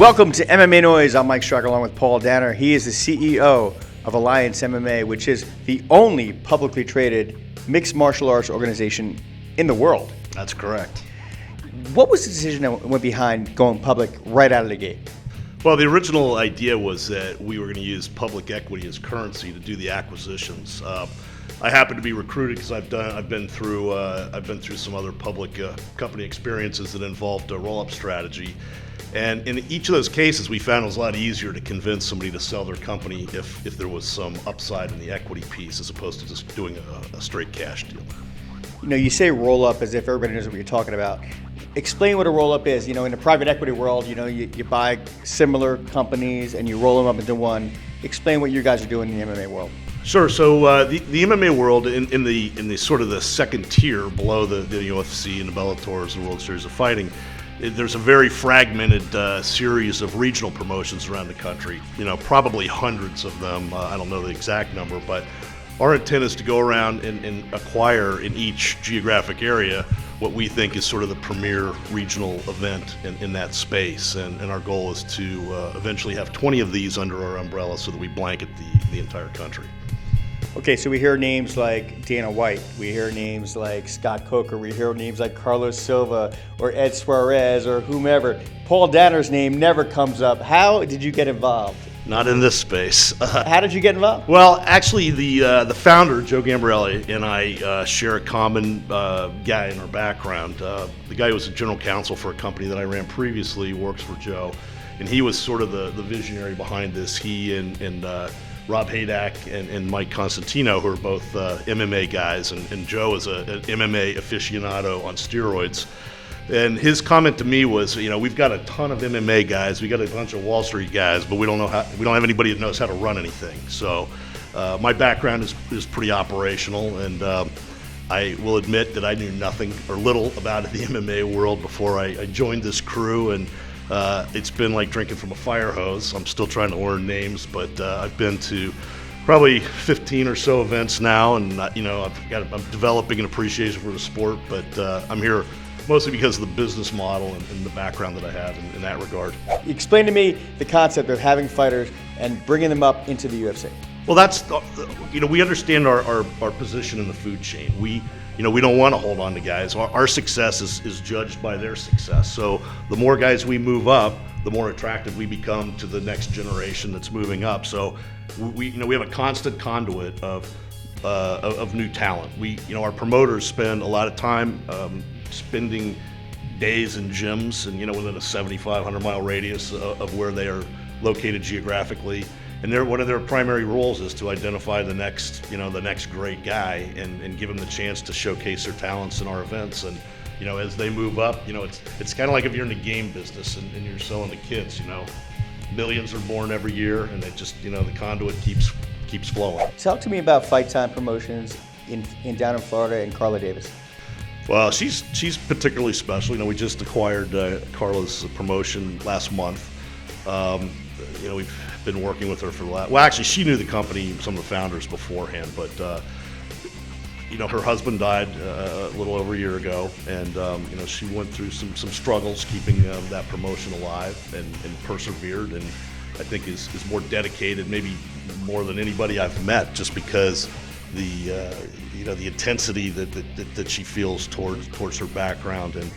Welcome to MMA Noise. I'm Mike Struck along with Paul Danner. He is the CEO of Alliance MMA, which is the only publicly traded mixed martial arts organization in the world. That's correct. What was the decision that went behind going public right out of the gate? Well, the original idea was that we were going to use public equity as currency to do the acquisitions. I happen to be recruited because I've been through some other public company experiences that involved a roll-up strategy. And in each of those cases, we found it was a lot easier to convince somebody to sell their company if there was some upside in the equity piece as opposed to just doing a straight cash deal. You know, you say roll-up as if everybody knows what you're talking about. Explain what a roll-up is. You know, in the private equity world, you know, you buy similar companies and you roll them up into one. Explain what you guys are doing in the MMA world. Sure. So the MMA world, in the sort of the second tier below the UFC and the Bellators and World Series of Fighting, there's a very fragmented series of regional promotions around the country. You know, probably hundreds of them. I don't know the exact number, but our intent is to go around and acquire in each geographic area what we think is sort of the premier regional event in that space. And our goal is to eventually have 20 of these under our umbrella so that we blanket the entire country. Okay, so we hear names like Dana White, we hear names like Scott Coker, we hear names like Carlos Silva or Ed Suarez or whomever. Paul Danner's name never comes up. How did you get involved? Not in this space. How did you get involved? Well, actually, the founder, Joe Gambarelli, and I share a common guy in our background. The guy who was a general counsel for a company that I ran previously works for Joe, and he was sort of the visionary behind this. He and Rob Haydak and Mike Constantino, who are both MMA guys, and Joe is an MMA aficionado on steroids. And his comment to me was, you know, we've got a ton of MMA guys, we got a bunch of Wall Street guys, but we don't have anybody that knows how to run anything. So my background is pretty operational, and I will admit that I knew nothing or little about the MMA world before I joined this crew, and it's been like drinking from a fire hose. I'm still trying to learn names, but I've been to probably 15 or so events now, and you know, I'm developing an appreciation for the sport, but I'm here mostly because of the business model and the background that I have in that regard. Explain to me the concept of having fighters and bringing them up into the UFC. Well, that's, you know, we understand our position in the food chain. We don't want to hold on to guys. Our success is judged by their success. So the more guys we move up, the more attractive we become to the next generation that's moving up. So we have a constant conduit of new talent. Our promoters spend a lot of time spending days in gyms and, you know, within a 7,500 mile radius of where they are located geographically. And one of their primary roles is to identify the next great guy and give them the chance to showcase their talents in our events. And, you know, as they move up, you know, it's kind of like if you're in the game business and you're selling to kids, you know, millions are born every year, and it just, you know, the conduit keeps flowing. Talk to me about Fight Time Promotions down in Florida and Carla Davis. Well, she's particularly special. You know, we just acquired Carla's promotion last month. You know, we've been working with her for the last. Well, actually, she knew the company, some of the founders beforehand, but you know, her husband died a little over a year ago, and you know, she went through some struggles keeping that promotion alive, and persevered, and I think is more dedicated, maybe more than anybody I've met, just because the intensity that she feels towards her background. And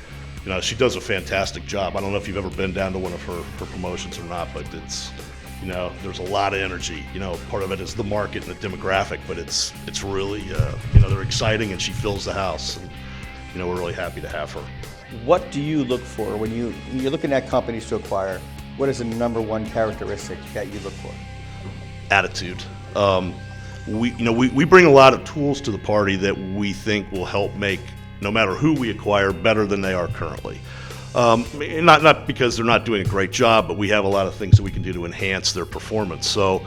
you know, she does a fantastic job. I don't know if you've ever been down to one of her promotions or not, but it's, you know, there's a lot of energy. You know, part of it is the market and the demographic, but it's really, you know, they're exciting, and she fills the house, and you know, we're really happy to have her. What do you look for when you're looking at companies to acquire? What is the number one characteristic that you look for? Attitude. We bring a lot of tools to the party that we think will help make, no matter who we acquire, better than they are currently. Not because they're not doing a great job, but we have a lot of things that we can do to enhance their performance. So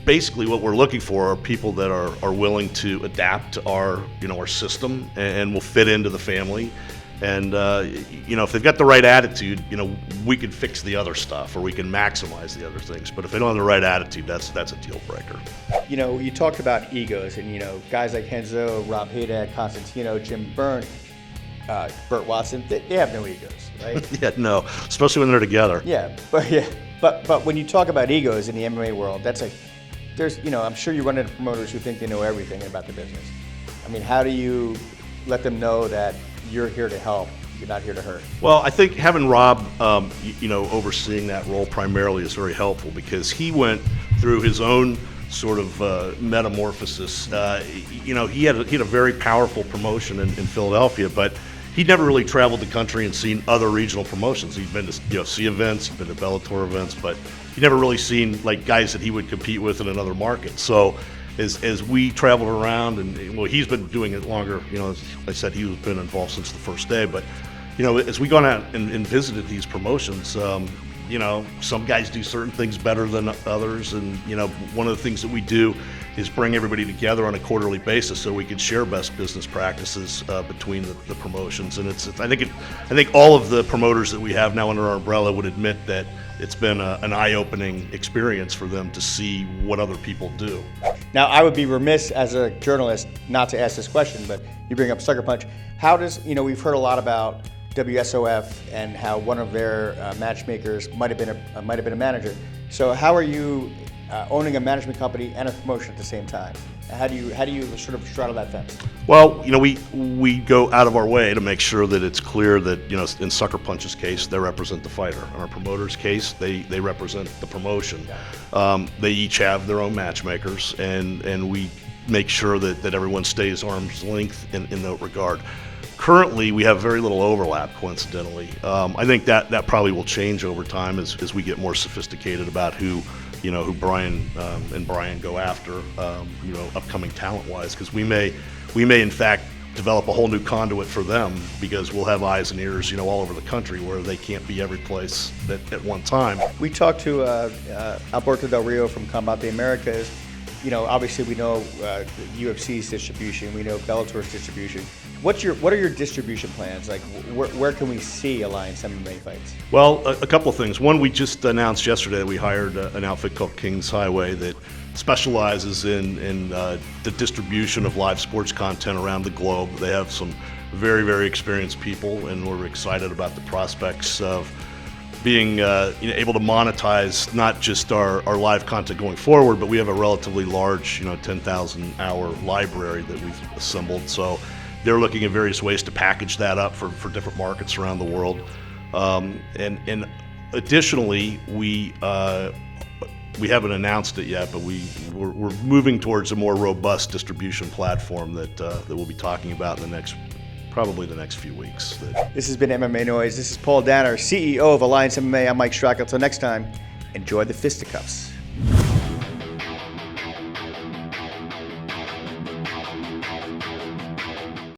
basically what we're looking for are people that are willing to adapt to our system and will fit into the family. And you know, if they've got the right attitude, you know, we can fix the other stuff, or we can maximize the other things. But if they don't have the right attitude, that's a deal breaker. You know, you talked about egos, and you know, guys like Henzo, Rob Haydak, Constantino, Jim Byrne, Burt Watson, they have no egos. right? Yeah, no, especially when they're together. But when you talk about egos in the MMA world, I'm sure you run into promoters who think they know everything about the business. I mean, how do you let them know that you're here to help, you're not here to hurt? Well, I think having Rob, overseeing that role primarily is very helpful because he went through his own sort of metamorphosis. He had a very powerful promotion in Philadelphia, but he'd never really traveled the country and seen other regional promotions. He'd been to UFC events, he'd been to Bellator events, but he'd never really seen like guys that he would compete with in another market. So as we traveled around, and he's been doing it longer. As I said, he's been involved since the first day. But as we gone out and visited these promotions, some guys do certain things better than others, and one of the things that we do is bring everybody together on a quarterly basis so we can share best business practices between the promotions. And I think all of the promoters that we have now under our umbrella would admit that it's been an eye-opening experience for them to see what other people do. Now, I would be remiss as a journalist not to ask this question, but you bring up Sucker Punch. How does, we've heard a lot about WSOF and how one of their matchmakers might have been a manager. So how are you owning a management company and a promotion at the same time? How do you sort of straddle that fence? Well, we go out of our way to make sure that it's clear that in Sucker Punch's case, they represent the fighter. In our promoter's case, they represent the promotion. They each have their own matchmakers, and we make sure that everyone stays arm's length in that regard. Currently, we have very little overlap, coincidentally. I think that probably will change over time as we get more sophisticated about who Brian and Brian go after, upcoming talent-wise, because we may in fact develop a whole new conduit for them because we'll have eyes and ears, all over the country where they can't be every place at one time. We talked to Alberto Del Rio from Combat the Americas. Obviously we know UFC's distribution, we know Bellator's distribution. What are your distribution plans? Like, where can we see Alliance MMA fights? Well, a couple of things. One, we just announced yesterday that we hired an outfit called Kings Highway that specializes in the distribution of live sports content around the globe. They have some very, very experienced people, and we're excited about the prospects of being able to monetize not just our live content going forward, but we have a relatively large 10,000 hour library that we've assembled. So they're looking at various ways to package that up for different markets around the world. And additionally, we haven't announced it yet, but we're moving towards a more robust distribution platform that we'll be talking about in probably the next few weeks. This has been MMA Noise. This is Paul Danner, CEO of Alliance MMA. I'm Mike Stracke. Until next time, enjoy the fisticuffs.